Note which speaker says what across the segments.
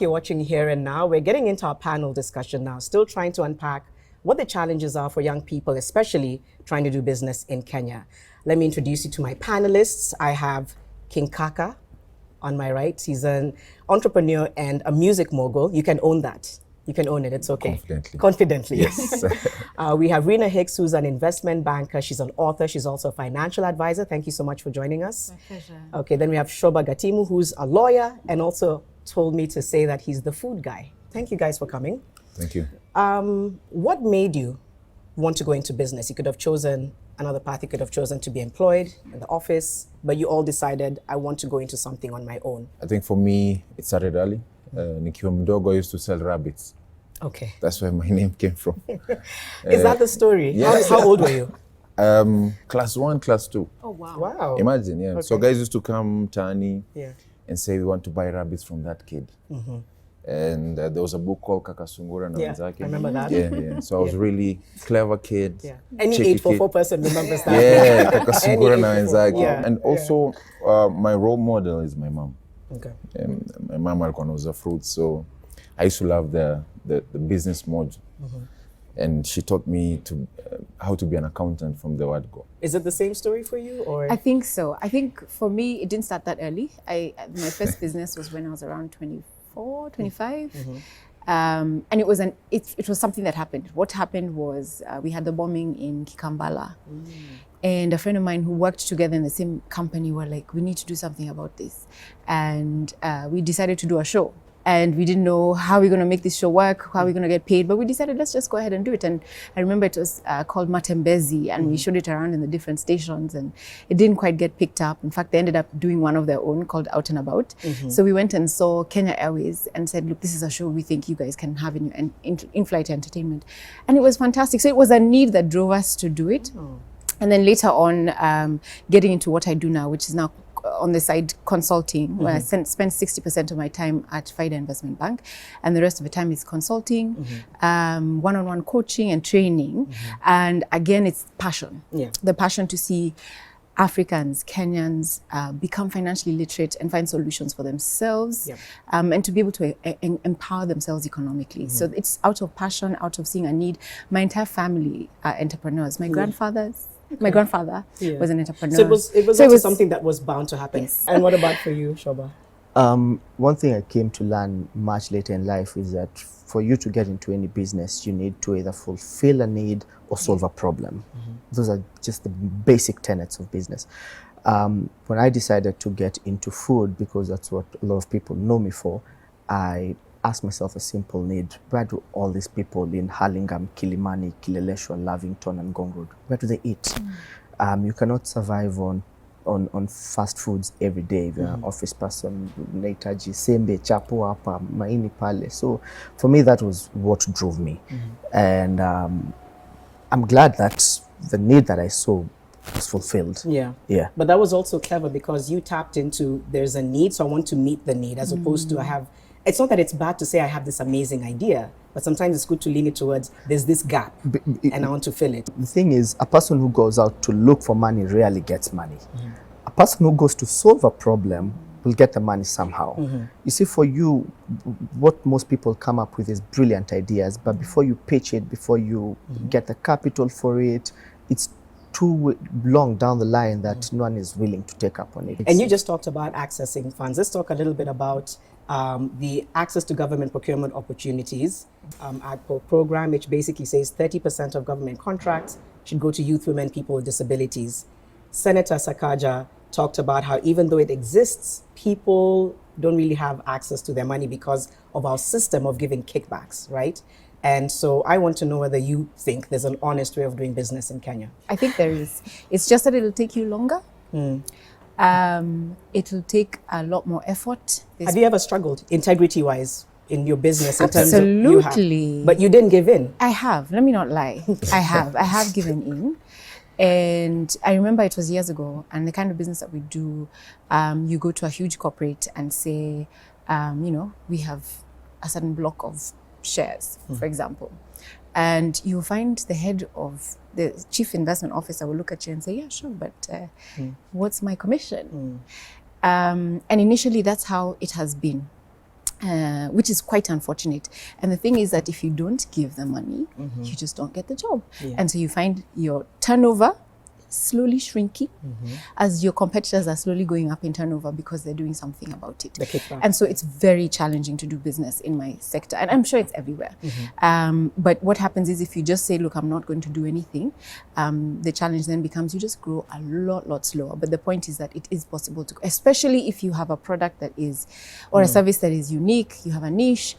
Speaker 1: you're watching Here and Now. We're getting into our panel discussion now, still trying to unpack what the challenges are for young people, especially trying to do business in Kenya. Let me introduce you to my panelists. I have King Kaka on my right. He's an entrepreneur and a music mogul. You can own that. You can own it, it's okay.
Speaker 2: Confidently.
Speaker 1: Confidently.
Speaker 2: Yes.
Speaker 1: We have Rena Hicks, who's an investment banker. She's an author. She's also a financial advisor. Thank you so much for joining us.
Speaker 3: My pleasure.
Speaker 1: Okay, then we have Shoba Gatimu, who's a lawyer and also told me to say that he's the food guy. Thank you guys for coming.
Speaker 2: Thank you.
Speaker 1: What made you want to go into business? You could have chosen another path. You could have chosen to be employed in the office, but you all decided, I want to go into something on my own.
Speaker 2: I think for me, it started early. Nikiwa mdogo, I used to sell rabbits.
Speaker 1: Okay.
Speaker 2: That's where my name came from.
Speaker 1: Is that the story?
Speaker 2: Yes.
Speaker 1: How old were you?
Speaker 2: Class 1, class 2.
Speaker 3: Oh, wow.
Speaker 1: Wow.
Speaker 2: Imagine, yeah.
Speaker 1: Okay.
Speaker 2: So guys used to come Tani
Speaker 1: Yeah.
Speaker 2: and say, we want to buy rabbits from that kid. And there was a book called Kaka Sungura na
Speaker 1: Yeah,
Speaker 2: Wenzake.
Speaker 1: I remember that.
Speaker 2: Yeah. So I was really clever kid.
Speaker 1: Yeah. Any
Speaker 2: cheeky
Speaker 1: 844
Speaker 2: kid.
Speaker 1: person remembers that.
Speaker 2: Yeah, Kaka Sungura na
Speaker 1: Any
Speaker 2: Wenzake.
Speaker 1: Yeah.
Speaker 2: And also, my role model is my mom.
Speaker 1: Okay.
Speaker 2: My mom alikuwa anauza fruits, so I used to love the business mode. And she taught me to how to be an accountant from the word go.
Speaker 1: Is it the same story for you, or?
Speaker 3: I think so. I think for me, it didn't start that early. My first business was when I was around 24, 25. And it was something that happened. What happened was we had the bombing in Kikambala. And a friend of mine who worked together in the same company were like, we need to do something about this. And we decided to do a show. And we didn't know how we're going to make this show work, how we're going to get paid, but we decided let's just go ahead and do it. And I remember it was called Matembezi, and we showed it around in the different stations, and it didn't quite get picked up. In fact, they ended up doing one of their own called Out and About. So we went and saw Kenya Airways and said, look, this is a show we think you guys can have in your in-flight entertainment. And it was fantastic. So it was a need that drove us to do it. And then later on, getting into what I do now, which is now on the side consulting, where I spend 60% of my time at FIDA Investment Bank, and the rest of the time is consulting, one-on-one coaching and training. And again, it's passion.
Speaker 1: Yeah.
Speaker 3: The passion to see Africans, Kenyans become financially literate and find solutions for themselves, and to be able to empower themselves economically. So it's out of passion, out of seeing a need. My entire family are entrepreneurs. My grandfather was an entrepreneur.
Speaker 1: So it was something that was bound to happen.
Speaker 3: Yes.
Speaker 1: And what about for you, Shoba?
Speaker 4: One thing I came to learn much later in life is that for you to get into any business, you need to either fulfill a need or solve a problem. Those are just the basic tenets of business. When I decided to get into food, because that's what a lot of people know me for, I asked myself a simple need. Where do all these people in Hurlingham, Kilimani, Kileleshwa, Lavington and Ngong Road, where do they eat? You cannot survive on fast foods every day. If you're an office person, nahitaji sembe, chapo hapa, maini pale. So for me, that was what drove me. And I'm glad that the need that I saw was fulfilled.
Speaker 1: Yeah. But that was also clever because you tapped into, there's a need, so I want to meet the need, as opposed to it's not that it's bad to say I have this amazing idea, but sometimes it's good to lean it towards, there's this gap and I want to fill it.
Speaker 4: The thing is, a person who goes out to look for money rarely gets money. A person who goes to solve a problem will get the money somehow. You see, for you, what most people come up with is brilliant ideas, but before you pitch it, before you get the capital for it, it's too long down the line that no one is willing to take up on it.
Speaker 1: And you just talked about accessing funds. Let's talk a little bit about the access to government procurement opportunities AGPO program, which basically says 30% of government contracts should go to youth, women, people with disabilities. Senator Sakaja talked about how even though it exists, people don't really have access to their money because of our system of giving kickbacks, right? And so I want to know whether you think there's an honest way of doing business in Kenya.
Speaker 3: I think there is. It's just that it'll take you longer. It'll take a lot more effort.
Speaker 1: Have you ever struggled integrity-wise in your business in terms of
Speaker 3: Absolutely.
Speaker 1: but you didn't give in?
Speaker 3: I have. Let me not lie. I have given in. And I remember it was years ago, and the kind of business that we do, you go to a huge corporate and say, we have a certain block of shares, for example. And you'll find the head of the chief investment officer will look at you and say, yeah, sure, but what's my commission? And initially, that's how it has been. which is quite unfortunate. And the thing is that if you don't give the money, you just don't get the job.
Speaker 1: Yeah.
Speaker 3: And so you find your turnover slowly shrinking as your competitors are slowly going up in turnover because they're doing something about it.
Speaker 1: The kickback.
Speaker 3: And so it's very challenging to do business in my sector. And I'm sure it's everywhere. But what happens is if you just say, look, I'm not going to do anything, the challenge then becomes you just grow a lot slower. But the point is that it is possible to, especially if you have a product that is, or a service that is unique, you have a niche,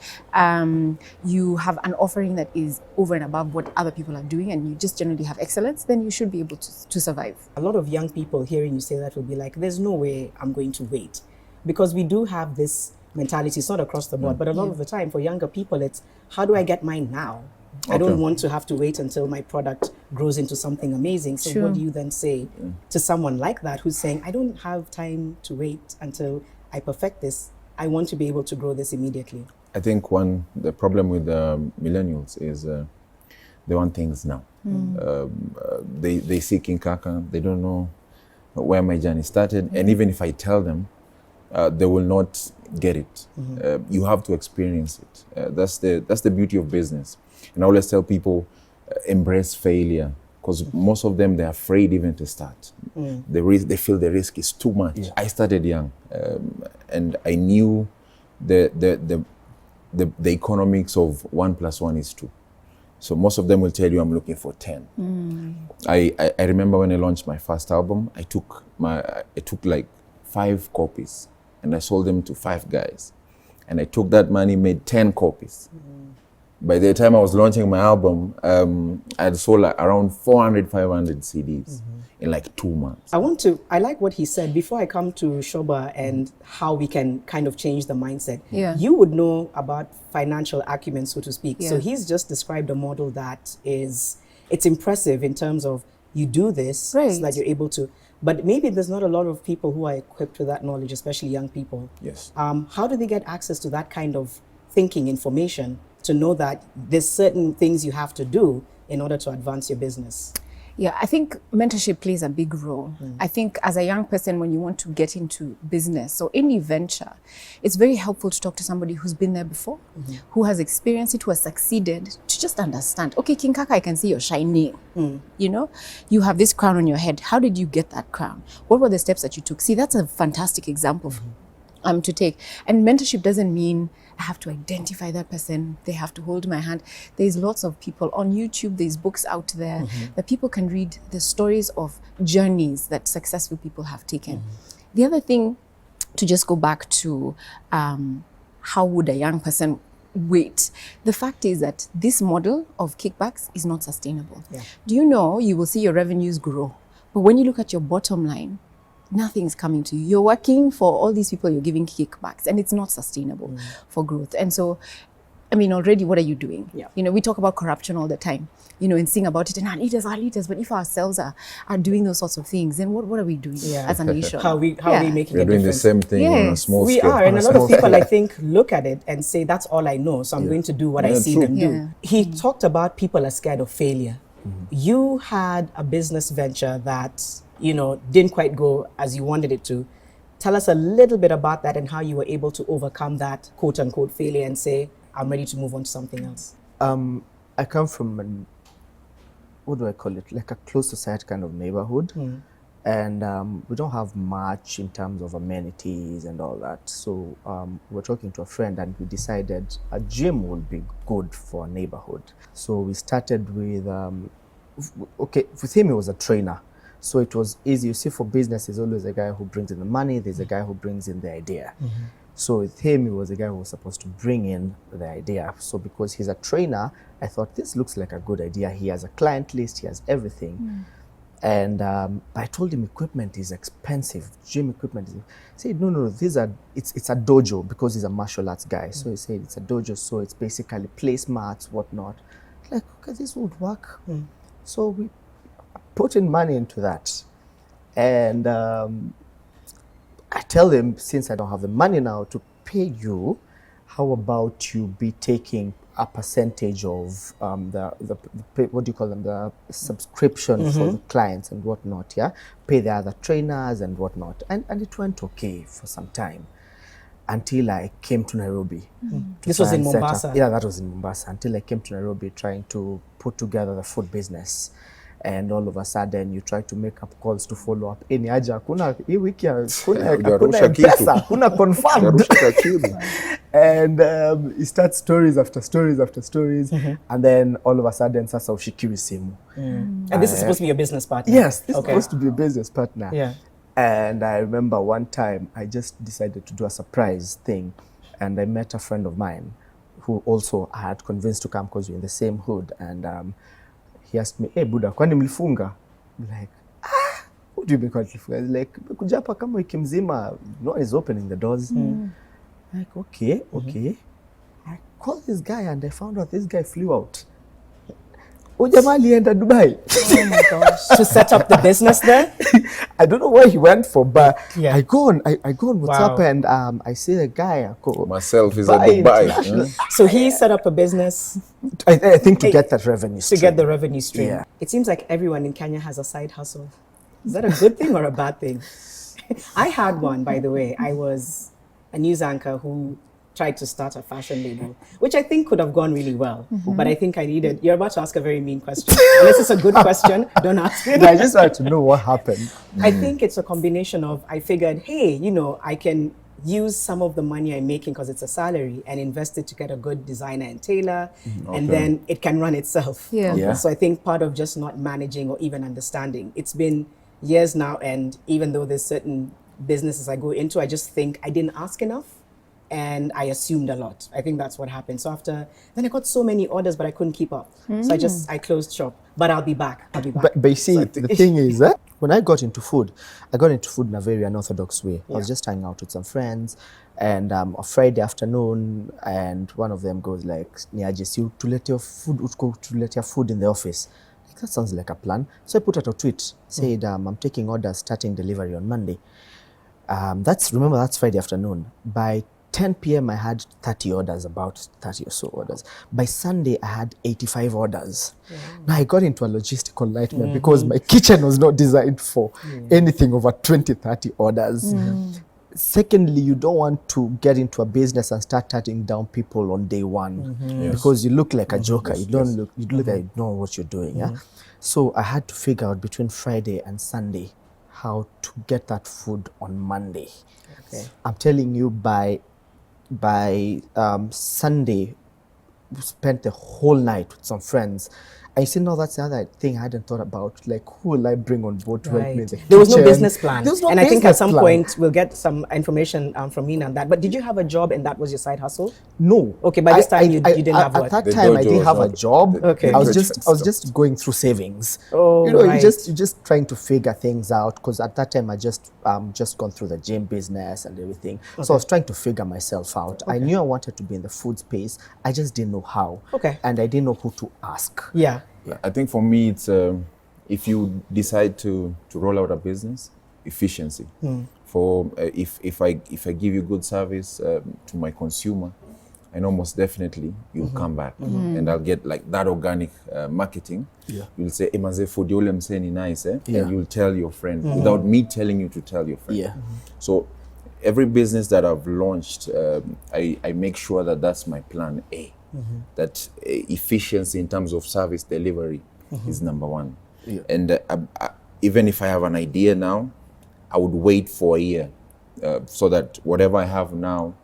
Speaker 3: you have an offering that is over and above what other people are doing, and you just generally have excellence, then you should be able to survive.
Speaker 1: A lot of young people hearing you say that will be like, there's no way I'm going to wait. Because we do have this mentality, it's not across the board, but a lot of the time for younger people, it's how do I get mine now? I don't want to have to wait until my product grows into something amazing. So what do you then say to someone like that who's saying, I don't have time to wait until I perfect this. I want to be able to grow this immediately.
Speaker 2: I think the problem with millennials is they want things now. They see King Kaka, they don't know where my journey started, and even if I tell them, they will not get it. You have to experience it. That's the beauty of business. And I always tell people, embrace failure, because most of them, they're afraid even to start. They feel the risk is too much. I started young, and I knew the economics of 1 + 1 is 2. So most of them will tell you I'm looking for 10. I remember when I launched my first album, I took like 5 copies and I sold them to 5 guys. And I took that money, made 10 copies. By the time I was launching my album, I had sold like around 400, 500 CDs in like 2 months.
Speaker 1: I like what he said. Before I come to Shoba and how we can kind of change the mindset, you would know about financial acumen, so to speak. So he's just described a model that it's impressive in terms of you do this so that you're able to, but maybe there's not a lot of people who are equipped with that knowledge, especially young people.
Speaker 2: Yes.
Speaker 1: How do they get access to that kind of thinking, information, to know that there's certain things you have to do in order to advance your business?
Speaker 3: Yeah, I think mentorship plays a big role. I think as a young person, when you want to get into business or any venture, it's very helpful to talk to somebody who's been there before, who has experienced it, who has succeeded, to just understand, okay, King Kaka, I can see you're shining. You know, you have this crown on your head. How did you get that crown? What were the steps that you took? See, that's a fantastic example to take. And mentorship doesn't mean I have to identify that person, they have to hold my hand. There's lots of people on YouTube, there's books out there that people can read, the stories of journeys that successful people have taken. The other thing, to just go back to how would a young person wait, the fact is that this model of kickbacks is not sustainable. Do you know you will see your revenues grow, but when you look at your bottom line, nothing's coming to you. You're working for all these people, you're giving kickbacks, and it's not sustainable for growth. And so, I mean, already, what are you doing? You know, we talk about corruption all the time, you know, and sing about it, and our leaders, but if ourselves are doing those sorts of things, then what are we doing as a nation?
Speaker 1: How are we making
Speaker 2: We're
Speaker 1: a
Speaker 2: doing
Speaker 1: difference?
Speaker 2: the same thing on a small
Speaker 1: We
Speaker 2: scale.
Speaker 1: are, and a lot of people, I think, look at it and say, that's all I know, so I'm going to do what I see them do. He talked about people are scared of failure. You had a business venture that, you know, didn't quite go as you wanted it to. Tell us a little bit about that and how you were able to overcome that quote unquote failure and say, I'm ready to move on to something else.
Speaker 4: I come from what do I call it? Like a close society kind of neighborhood. And we don't have much in terms of amenities and all that. So we're talking to a friend and we decided a gym would be good for a neighborhood. So we started with, with him he was a trainer. So it was easy. You see, for business, there's always a guy who brings in the money, there's a guy who brings in the idea. So with him, he was a guy who was supposed to bring in the idea. So because he's a trainer, I thought this looks like a good idea. He has a client list, he has everything. And I told him equipment is expensive, gym equipment. He said, no, it's a dojo, because he's a martial arts guy. So he said it's a dojo, so it's basically placemats, whatnot. Like, okay, this would work. So we put in money into that. And I tell them, since I don't have the money now to pay you, how about you be taking a percentage of the what do you call them, the subscription for the clients and whatnot, pay the other trainers and whatnot. And it went okay for some time. until I came to Nairobi.
Speaker 1: This was
Speaker 4: try
Speaker 1: in
Speaker 4: and set up-
Speaker 1: Mombasa.
Speaker 4: Yeah, that was in Mombasa. Until I came to Nairobi trying to put together the food business. And all of a sudden you try to make up calls to follow up. Ni aja, hakuna hii wiki hakuna
Speaker 2: Hujarusha kitu.
Speaker 4: pesa, hakuna confirmed.
Speaker 2: Jarusha kakili.
Speaker 4: And you start stories after stories after stories. And then all of a sudden sasa ushikiwi simu.
Speaker 1: And this is supposed to be your business partner?
Speaker 4: Yes, this is
Speaker 1: Okay.
Speaker 4: supposed to be a business partner.
Speaker 1: Yeah.
Speaker 4: And I remember one time I just decided to do a surprise thing, and I met a friend of mine who also I had convinced to come because we're in the same hood. And he asked me, "Hey Buddha, kwani mlifunga?" I'm like, what do you mean kwani mlifunga? He's like, "Nimekuja hapa kama wiki mzima, no one is opening the doors." Like, okay. I called this guy and I found out this guy flew out. Jamaa alienda Dubai.
Speaker 1: Oh my gosh. To set up the business there?
Speaker 4: I don't know where he went for, but
Speaker 1: Yeah.
Speaker 4: I go on WhatsApp
Speaker 1: Wow.
Speaker 4: and I see the guy.
Speaker 2: Myself is
Speaker 4: Dubai
Speaker 2: at Dubai.
Speaker 4: International.
Speaker 1: So he set up a business
Speaker 4: I think to get that revenue
Speaker 1: to
Speaker 4: stream.
Speaker 1: get the revenue stream.
Speaker 4: Yeah.
Speaker 1: It seems like everyone in Kenya has a side hustle. Is that a good thing or a bad thing? I had one, by the way. I was a news anchor who tried to start a fashion label, which I think could have gone really well. But I think I needed, you're about to ask a very mean question. Unless it's a good question, don't ask it.
Speaker 4: No, I just wanted to know what happened.
Speaker 1: I think it's a combination of, I figured, hey, I can use some of the money I'm making because it's a salary and invest it to get a good designer and tailor, and then it can run itself.
Speaker 3: Yeah.
Speaker 4: Yeah.
Speaker 1: So I think part of just not managing or even understanding, it's been years now, and even though there's certain businesses I go into, I just think I didn't ask enough and I assumed a lot. I think that's what happened. So then I got so many orders, but I couldn't keep up. So I closed shop, but I'll be back.
Speaker 4: But you see, the thing is, when I got into food in a very unorthodox way. I was just hanging out with some friends, and a Friday afternoon, and one of them goes like, "Niaje, si tulete your food, tulete your food in the office." Like, that sounds like a plan. So I put out a tweet, said, "I'm taking orders, starting delivery on Monday." That's Friday afternoon. By 10 p.m. I had 30 orders, about 30 or so orders. By Sunday, I had 85 orders. Now I got into a logistical nightmare because my kitchen was not designed for anything over 20, 30 orders. Secondly, you don't want to get into a business and start turning down people on day one because you look like a joker. You look like you know what you're doing. Yeah. So I had to figure out between Friday and Sunday how to get that food on Monday.
Speaker 1: Okay.
Speaker 4: I'm telling you, by Sunday, we spent the whole night with some friends. I said, no, that's the other thing I hadn't thought about. Like, who will I bring on board to help me in the
Speaker 1: There was no
Speaker 4: kitchen?
Speaker 1: business plan.
Speaker 4: There was no
Speaker 1: and I think at
Speaker 4: business
Speaker 1: some
Speaker 4: plan.
Speaker 1: point we'll get some information from Nina on that. But did you have a job and that was your side hustle?
Speaker 4: No.
Speaker 1: Okay, by this time you didn't have what?
Speaker 4: At that
Speaker 2: The
Speaker 4: time, I
Speaker 2: dojo
Speaker 4: didn't have a
Speaker 2: was
Speaker 4: job.
Speaker 2: not-
Speaker 1: Okay.
Speaker 4: I was
Speaker 2: the
Speaker 4: just going through savings.
Speaker 1: Oh,
Speaker 4: you're
Speaker 1: right.
Speaker 4: just trying to figure things out, because at that time I just gone through the gym business and everything. So I was trying to figure myself out. I knew I wanted to be in the food space. I just didn't know how.
Speaker 1: Okay.
Speaker 4: And I didn't know who to ask.
Speaker 1: Yeah.
Speaker 2: I think for me, it's if you decide to roll out a business, efficiency. For if I give you good service to my consumer, I know most definitely you'll come back, and I'll get like that organic marketing.
Speaker 4: Yeah.
Speaker 2: You'll say, "Emaze food yule mse ni nice,"
Speaker 4: Yeah.
Speaker 2: and you'll tell your friend without me telling you to tell your friend.
Speaker 4: Yeah.
Speaker 2: So every business that I've launched, I make sure that that's my plan A. That efficiency in terms of service delivery is number one.
Speaker 4: Yeah.
Speaker 2: And even if I have an idea now, I would wait for a year so that whatever I have now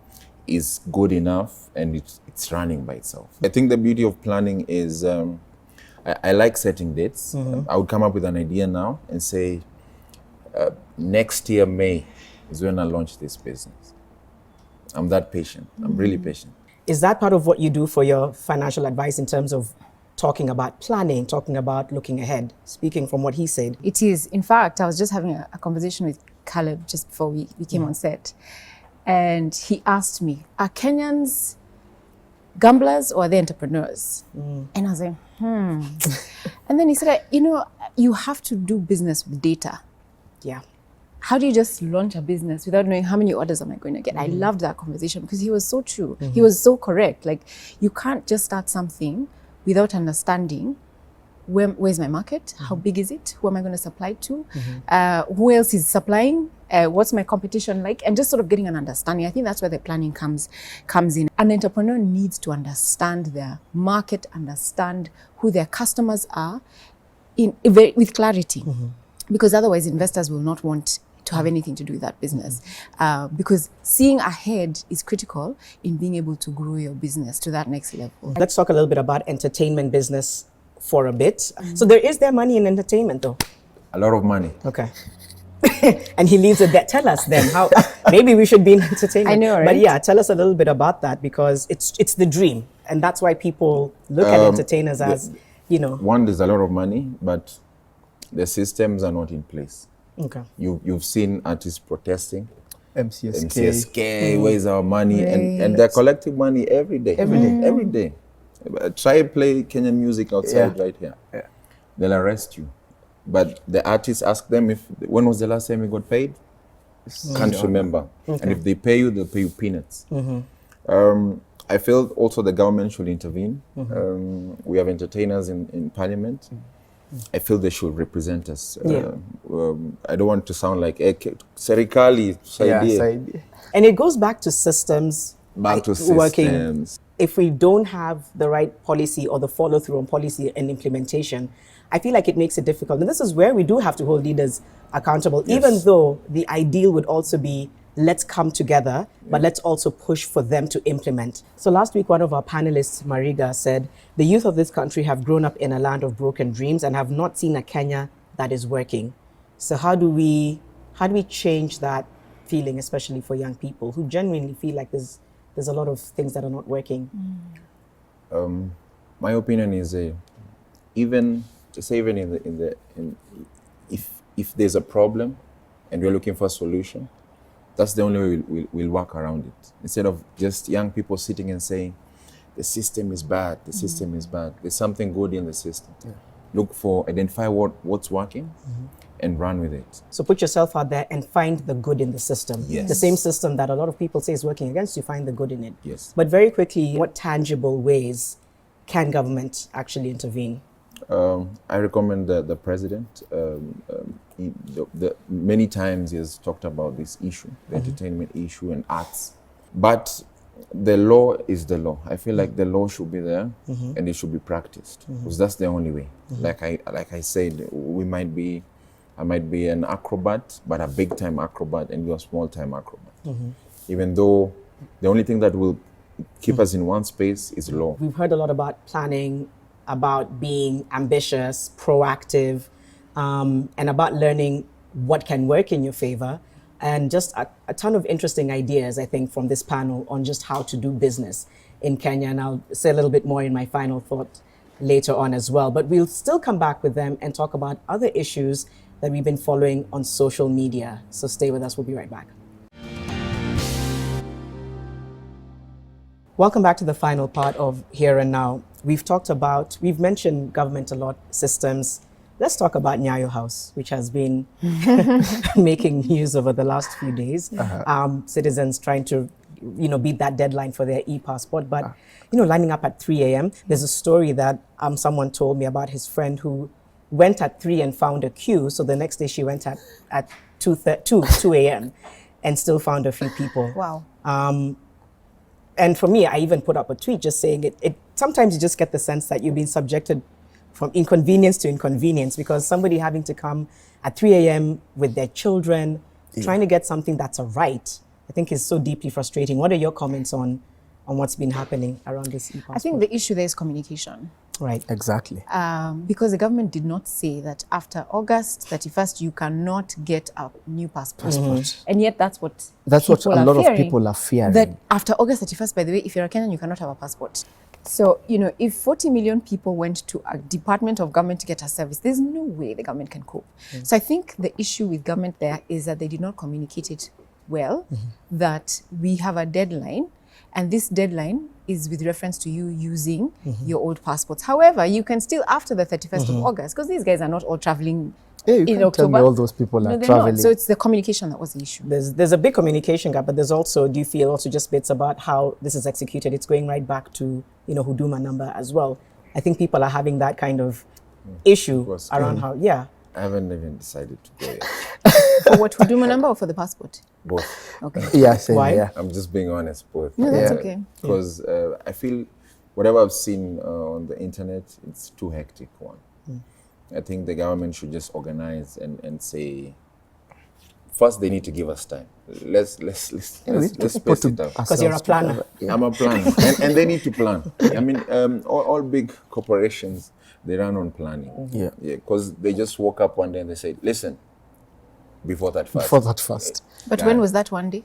Speaker 2: is good enough and it's running by itself. I think the beauty of planning is I like setting dates. I would come up with an idea now and say, next year, May, is when I launch this business. I'm that patient. I'm really patient.
Speaker 1: Is that part of what you do for your financial advice in terms of talking about planning, talking about looking ahead, speaking from what he said?
Speaker 3: It is. In fact, I was just having a conversation with Caleb just before we came on set. And he asked me, are Kenyans gamblers or are they entrepreneurs? And I was like, And then he said, you have to do business with data.
Speaker 1: Yeah.
Speaker 3: How do you just launch a business without knowing how many orders am I going to get? I loved that conversation because he was so true. He was so correct. Like, you can't just start something without understanding where's my market? How big is it? Who am I going to supply to? Who else is supplying? What's my competition like? And just sort of getting an understanding. I think that's where the planning comes in. An entrepreneur needs to understand their market, understand who their customers are with clarity, because otherwise investors will not want to have anything to do with that business. Because seeing ahead is critical in being able to grow your business to that next level.
Speaker 1: Let's talk a little bit about entertainment business for a bit. So is there money in entertainment though?
Speaker 2: A lot of money.
Speaker 1: Okay. And he leaves it there. Tell us then how maybe we should be in entertainment.
Speaker 3: I know, right?
Speaker 1: But yeah, tell us a little bit about that, because it's the dream, and that's why people look at entertainers as,
Speaker 2: One, there's a lot of money, but the systems are not in place.
Speaker 1: Okay.
Speaker 2: You've seen artists protesting.
Speaker 4: MCSK.
Speaker 2: Where's our money? And they're collecting money every day. Every day. Try play Kenyan music outside right here.
Speaker 4: Yeah.
Speaker 2: They'll arrest you. But the artists ask them when was the last time you got paid? Can't remember.
Speaker 1: Okay.
Speaker 2: And if they pay you, they'll pay you peanuts. I feel also the government should intervene. We have entertainers in parliament. I feel they should represent us. I don't want to sound like serikali saidie.
Speaker 1: And it goes back to systems.
Speaker 2: Back to
Speaker 1: working.
Speaker 2: systems.
Speaker 1: If we don't have the right policy or the follow through on policy and implementation, I feel like it makes it difficult. And this is where we do have to hold leaders accountable, even though the ideal would also be, let's come together, but let's also push for them to implement. So last week, one of our panelists, Mariga, said, the youth of this country have grown up in a land of broken dreams and have not seen a Kenya that is working. So how do we change that feeling, especially for young people who genuinely feel like there's a lot of things that are not working?
Speaker 2: My opinion is even if there's a problem and we're looking for a solution, that's the only way we'll work around it. Instead of just young people sitting and saying, the system is bad, the system is bad. There's something good in the system. Identify what's working and run with it.
Speaker 1: So put yourself out there and find the good in the system.
Speaker 2: Yes.
Speaker 1: The same system that a lot of people say is working against you, find the good in it.
Speaker 2: Yes.
Speaker 1: But very quickly, what tangible ways can government actually intervene?
Speaker 2: I recommend the president. Many times he has talked about this issue, the entertainment issue and arts. But the law is the law. I feel like the law should be there and it should be practiced, because that's the only way. Like I said, I might be an acrobat, but a big time acrobat, and you're a small time acrobat. Even though the only thing that will keep us in one space is law.
Speaker 1: We've heard a lot about planning, about being ambitious, proactive, and about learning what can work in your favor, and just a ton of interesting ideas, I think, from this panel on just how to do business in Kenya. And I'll say a little bit more in my final thought later on as well. But we'll still come back with them and talk about other issues that we've been following on social media. So stay with us, we'll be right back. Welcome back to the final part of Here and Now. We've mentioned government a lot, systems. Let's talk about Nyayo House, which has been making news over the last few days. Citizens trying to, beat that deadline for their e-passport, but, lining up at 3 a.m. There's a story that someone told me about his friend who went at 3 and found a queue. So the next day she went at 2 a.m. and still found a few people.
Speaker 3: Wow.
Speaker 1: And for me, I even put up a tweet just saying it sometimes you just get the sense that you're being subjected from inconvenience to inconvenience, because somebody having to come at 3 a.m. with their children, trying to get something that's a right, I think is so deeply frustrating. What are your comments on what's been happening around this e-passport?
Speaker 3: I think the issue there is communication.
Speaker 1: Right.
Speaker 4: Exactly.
Speaker 3: Because the government did not say that after August 31st, you cannot get a new passport. And yet that's what
Speaker 4: a lot of people are fearing.
Speaker 3: That after August 31st, by the way, if you're a Kenyan, you cannot have a passport. So, if 40 million people went to a department of government to get a service, there's no way the government can cope. So I think the issue with government there is that they did not communicate it well, that we have a deadline, and this deadline is with reference to you using your old passports. However, you can still, after the 31st of August, because these guys are not all traveling
Speaker 4: you
Speaker 3: in
Speaker 4: can't
Speaker 3: October.
Speaker 4: tell me all those people are
Speaker 3: they're
Speaker 4: traveling.
Speaker 3: not. So it's the communication that was the issue.
Speaker 1: There's a big communication gap, but there's also, do you feel also just bits about how this is executed? It's going right back to, Huduma number as well. I think people are having that kind of issue
Speaker 2: Was
Speaker 1: around
Speaker 2: good.
Speaker 1: how, yeah.
Speaker 2: I haven't even decided to go yet.
Speaker 3: For what, Huduma number or for the passport?
Speaker 2: Both.
Speaker 3: Okay.
Speaker 4: Yeah, same
Speaker 1: Why?
Speaker 4: here.
Speaker 2: I'm just being honest, both.
Speaker 3: No, that's
Speaker 4: Yeah.
Speaker 3: okay.
Speaker 2: Because I feel whatever I've seen on the internet, it's too hectic. One, I think the government should just organize and say, first they need to give us time. Let's space it out.
Speaker 1: Because you're a planner.
Speaker 2: I'm a planner, and they need to plan. I mean, all big corporations, they run on planning.
Speaker 4: Yeah.
Speaker 2: Because they just woke up one day and they said, listen, before that fast.
Speaker 4: For that first.
Speaker 3: But when was that one day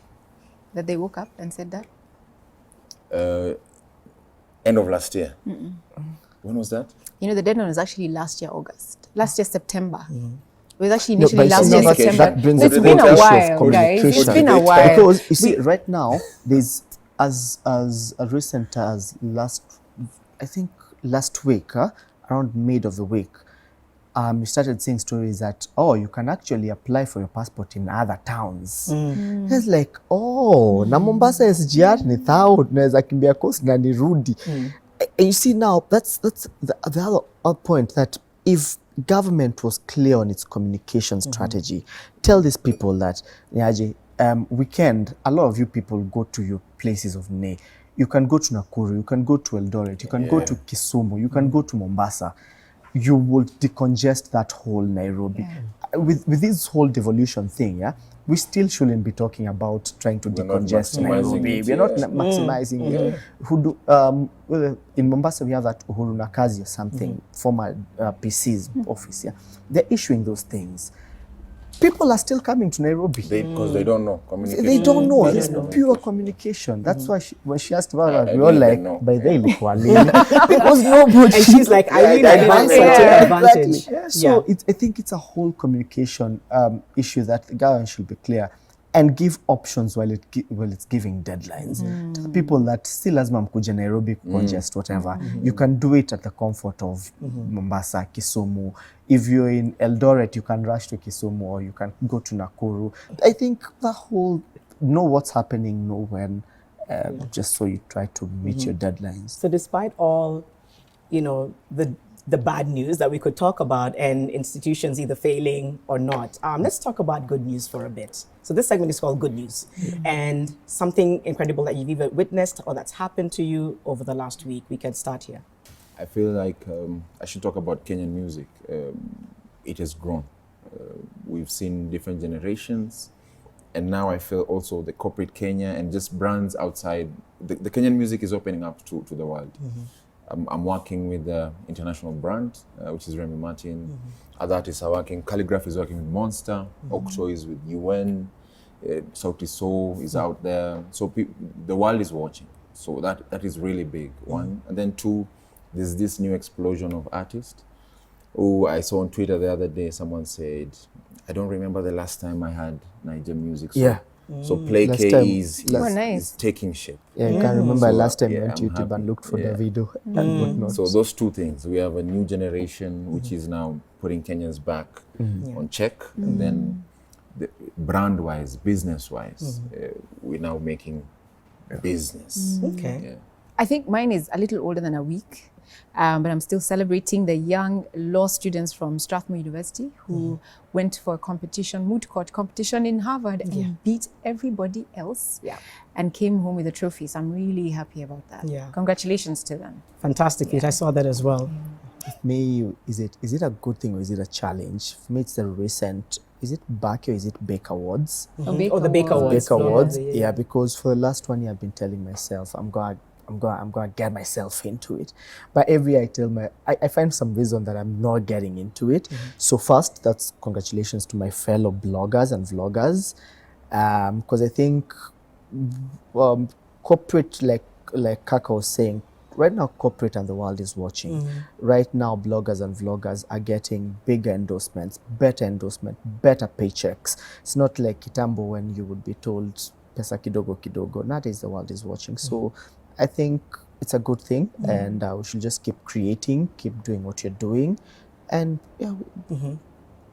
Speaker 3: that they woke up and said that?
Speaker 2: End of last year. When was that?
Speaker 3: You know, the deadline was actually last year, August. Last year, September. It was actually
Speaker 4: No,
Speaker 3: initially
Speaker 4: but
Speaker 3: last
Speaker 4: you
Speaker 3: year,
Speaker 4: know,
Speaker 3: September.
Speaker 4: that brings
Speaker 3: It's
Speaker 4: up
Speaker 3: been
Speaker 4: the
Speaker 3: a
Speaker 4: issue of
Speaker 3: while, guys. It's
Speaker 4: communication.
Speaker 3: been a while.
Speaker 4: Because you see, right now, there's as recent as last week, around mid of the week, we started seeing stories that, you can actually apply for your passport in other towns. It's like, na Mombasa SGR ni thao, naweza kimbia coast na nirudi. And you see now, that's the other point, that if government was clear on its communication strategy, tell these people that, weekend, a lot of you people go to your places of need. You can go to Nakuru, you can go to Eldoret, you can go to Kisumu, you can go to Mombasa. You will decongest that whole Nairobi. With this whole devolution thing, we still shouldn't be talking about trying to decongest Nairobi. We're not maximizing it. Well, in Mombasa, we have that Uhuru Nakazi or something, former PC's office. They're issuing those things. People are still coming to Nairobi.
Speaker 2: Because they don't know communication.
Speaker 4: They don't know. It's pure communication. That's why when she asked about it, we all like, by they because nobody.
Speaker 1: And she's like, I really advance
Speaker 4: Yeah,
Speaker 1: take advantage.
Speaker 4: exactly. Yeah. So I think it's a whole communication issue that the government should be clear and give options while it's giving deadlines. People that still lazima mkuje Nairobi congest whatever, you can do it at the comfort of Mombasa, Kisumu. If you're in Eldoret, you can rush to Kisumu or you can go to Nakuru. I think the whole know what's happening, know when, just so you try to meet your deadlines.
Speaker 1: So despite all, the bad news that we could talk about and institutions either failing or not, let's talk about good news for a bit. So this segment is called Good News. And something incredible that you've either witnessed or that's happened to you over the last week. We can start here.
Speaker 2: I feel like I should talk about Kenyan music. It has grown. We've seen different generations. And now I feel also the corporate Kenya and just brands outside. The Kenyan music is opening up to the world. I'm working with the international brand, which is Remy Martin. Other artists are working. Calligraph is working with Monster. Okto is with UN. Sauti Soul is out there. So the world is watching. So that is really big, one. And then two, there's this new explosion of artists. Oh, I saw on Twitter the other day, someone said, I don't remember the last time I had Niger music. So Play
Speaker 4: Last
Speaker 2: K
Speaker 4: time-
Speaker 2: is taking shape.
Speaker 4: Yeah, you can remember
Speaker 2: So,
Speaker 4: last time I
Speaker 2: yeah,
Speaker 4: went to
Speaker 2: I'm
Speaker 4: YouTube and
Speaker 2: happy.
Speaker 4: looked for
Speaker 2: Yeah.
Speaker 4: Davido and whatnot.
Speaker 2: So those two things, we have a new generation which is now putting Kenyans back on check, and then brand-wise, business-wise, we're now making business.
Speaker 1: Okay.
Speaker 2: Yeah.
Speaker 3: I think mine is a little older than a week, but I'm still celebrating the young law students from Strathmore University who went for a competition, moot court competition in Harvard and beat everybody else and came home with a trophy. So I'm really happy about that.
Speaker 1: Yeah.
Speaker 3: Congratulations to them.
Speaker 1: Fantastic, Pete. I saw that as well.
Speaker 4: For me, is it a good thing or is it a challenge? For me, it's the recent, is it BAC or is it BAKE Awards?
Speaker 1: Oh, the Baker Awards.
Speaker 4: BAKE Awards,
Speaker 1: Yeah.
Speaker 4: yeah, because for the last 1 year, I've been telling myself, I'm going to get myself into it. But every year I find some reason that I'm not getting into it. So first, that's congratulations to my fellow bloggers and vloggers. Because I think corporate, like Kaka was saying, right now corporate and the world is watching. Right now, bloggers and vloggers are getting bigger endorsements, better paychecks. It's not like Kitambo when you would be told pesa kidogo kidogo. Nowadays, the world is watching. So I think it's a good thing, and we should just keep creating, keep doing what you're doing, and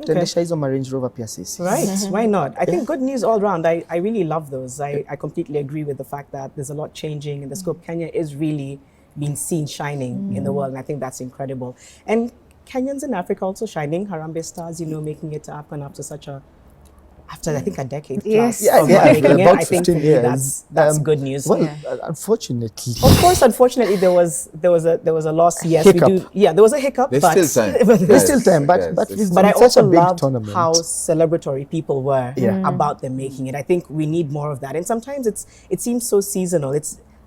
Speaker 4: tuendesha hizo ma Range Rover pia sisi.
Speaker 1: Right, why not? I think good news all around. I really love those. I completely agree with the fact that there's a lot changing in the scope. Kenya is really being seen shining in the world, and I think that's incredible. And Kenyans in Africa also shining. Harambee Stars, you know, making it to AFCON after I think a decade
Speaker 3: Yes.
Speaker 1: plus
Speaker 3: Yeah,
Speaker 1: of
Speaker 4: yeah,
Speaker 1: making it.
Speaker 4: about
Speaker 1: I think
Speaker 4: 15
Speaker 1: for me
Speaker 4: years.
Speaker 1: that's good news.
Speaker 4: Well,
Speaker 3: Yeah.
Speaker 4: unfortunately.
Speaker 1: Of course, unfortunately, there was a loss. Yes,
Speaker 4: Hiccup.
Speaker 1: we do. Yeah, there was a hiccup.
Speaker 2: There's
Speaker 1: but
Speaker 2: still time.
Speaker 1: but
Speaker 4: There's still time, but
Speaker 2: Yes,
Speaker 4: but
Speaker 2: there's
Speaker 4: it's
Speaker 1: But I
Speaker 4: been such
Speaker 1: also
Speaker 4: a big
Speaker 1: loved
Speaker 4: tournament.
Speaker 1: how celebratory people were
Speaker 4: Yeah.
Speaker 1: about them making it. I think we need more of that. And sometimes it seems so seasonal.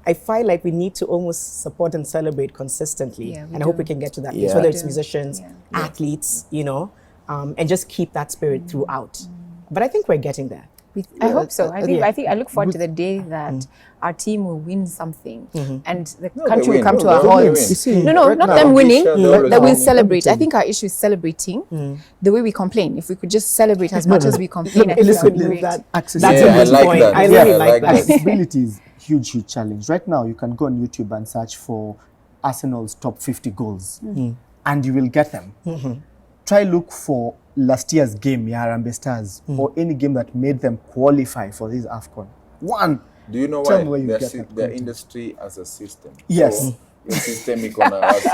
Speaker 1: I find like we need to almost support and celebrate consistently.
Speaker 3: Yeah, we
Speaker 1: and I hope
Speaker 3: do.
Speaker 1: we can get to that
Speaker 4: Yeah.
Speaker 1: place, whether
Speaker 3: We
Speaker 1: it's
Speaker 3: do.
Speaker 1: musicians,
Speaker 3: Yeah.
Speaker 1: athletes, you know, and just keep that spirit throughout. But I think we're getting there.
Speaker 3: I hope so. I
Speaker 1: yeah.
Speaker 3: think I look forward to the day that our team will win something and the
Speaker 2: they
Speaker 3: country will
Speaker 2: win.
Speaker 3: come to
Speaker 2: No,
Speaker 3: a
Speaker 2: they
Speaker 3: halt.
Speaker 2: win.
Speaker 4: You see,
Speaker 3: No,
Speaker 4: right
Speaker 3: not
Speaker 4: now,
Speaker 3: them winning,
Speaker 2: They always
Speaker 3: that we'll
Speaker 2: win.
Speaker 3: celebrate. I
Speaker 4: Everything.
Speaker 3: think our issue is celebrating the way we complain. If we could just celebrate as much as we complain, I think that would be great.
Speaker 1: That's
Speaker 4: Accessibility.
Speaker 1: a
Speaker 2: Yeah, I
Speaker 1: good
Speaker 2: like
Speaker 1: point.
Speaker 2: that.
Speaker 1: I
Speaker 2: Yeah,
Speaker 1: really
Speaker 2: I
Speaker 1: like
Speaker 2: like
Speaker 1: that.
Speaker 2: that.
Speaker 4: Accessibility is huge challenge. Right now, you can go on YouTube and search for Arsenal's top 50 goals, and you will get them. Try look for last year's game, Harambee Stars, or any game that made them qualify for this AFCON. One.
Speaker 2: Do you know
Speaker 4: Tell
Speaker 2: why?
Speaker 4: me where you
Speaker 2: Their
Speaker 4: get
Speaker 2: si-
Speaker 4: that
Speaker 2: their
Speaker 4: content.
Speaker 2: industry as a system.
Speaker 4: Yes.
Speaker 2: So, the system is gonna us.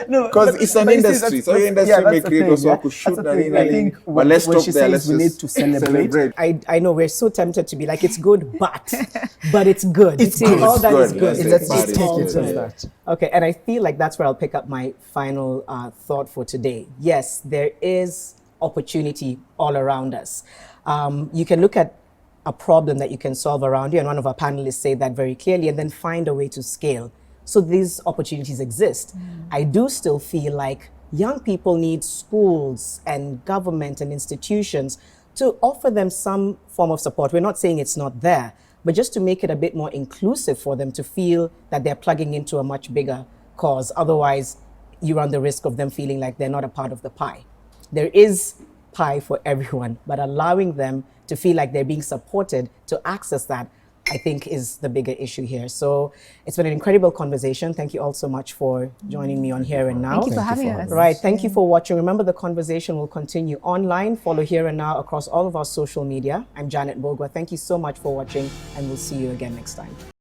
Speaker 4: No,
Speaker 2: Because it's an
Speaker 4: but you see,
Speaker 2: industry,
Speaker 4: that's-
Speaker 2: so your industry
Speaker 4: that's
Speaker 2: may
Speaker 4: the
Speaker 2: create
Speaker 4: thing,
Speaker 2: also
Speaker 4: yeah.
Speaker 2: could shoot
Speaker 4: That's the thing.
Speaker 2: and
Speaker 4: I think
Speaker 2: but let's
Speaker 4: when
Speaker 2: stop
Speaker 4: she
Speaker 2: there.
Speaker 4: says
Speaker 2: Let's
Speaker 4: we need
Speaker 2: just
Speaker 4: to celebrate.
Speaker 1: I know we're so tempted to be like, it's good, but it's good.
Speaker 4: It's good.
Speaker 1: All that is
Speaker 2: It's
Speaker 1: good.
Speaker 2: good.
Speaker 4: Let's
Speaker 2: It's
Speaker 4: just take
Speaker 2: all
Speaker 4: it as
Speaker 2: good.
Speaker 4: that.
Speaker 1: Okay, and I feel like that's where I'll pick up my final thought for today. Yes, there is opportunity all around us. You can look at a problem that you can solve around you, and one of our panelists say that very clearly, and then find a way to scale. So these opportunities exist. I do still feel like young people need schools and government and institutions to offer them some form of support. We're not saying it's not there, but just to make it a bit more inclusive for them to feel that they're plugging into a much bigger cause. Otherwise, you run the risk of them feeling like they're not a part of the pie. There is pie for everyone, but allowing them to feel like they're being supported to access that, I think, is the bigger issue here. So it's been an incredible conversation. Thank you all so much for joining me on Here and Now.
Speaker 3: Thank you for having us.
Speaker 1: Right, thank you for watching. Remember, the conversation will continue online. Follow Here and Now across all of our social media. I'm Janet Bogwa. Thank you so much for watching, and we'll see you again next time.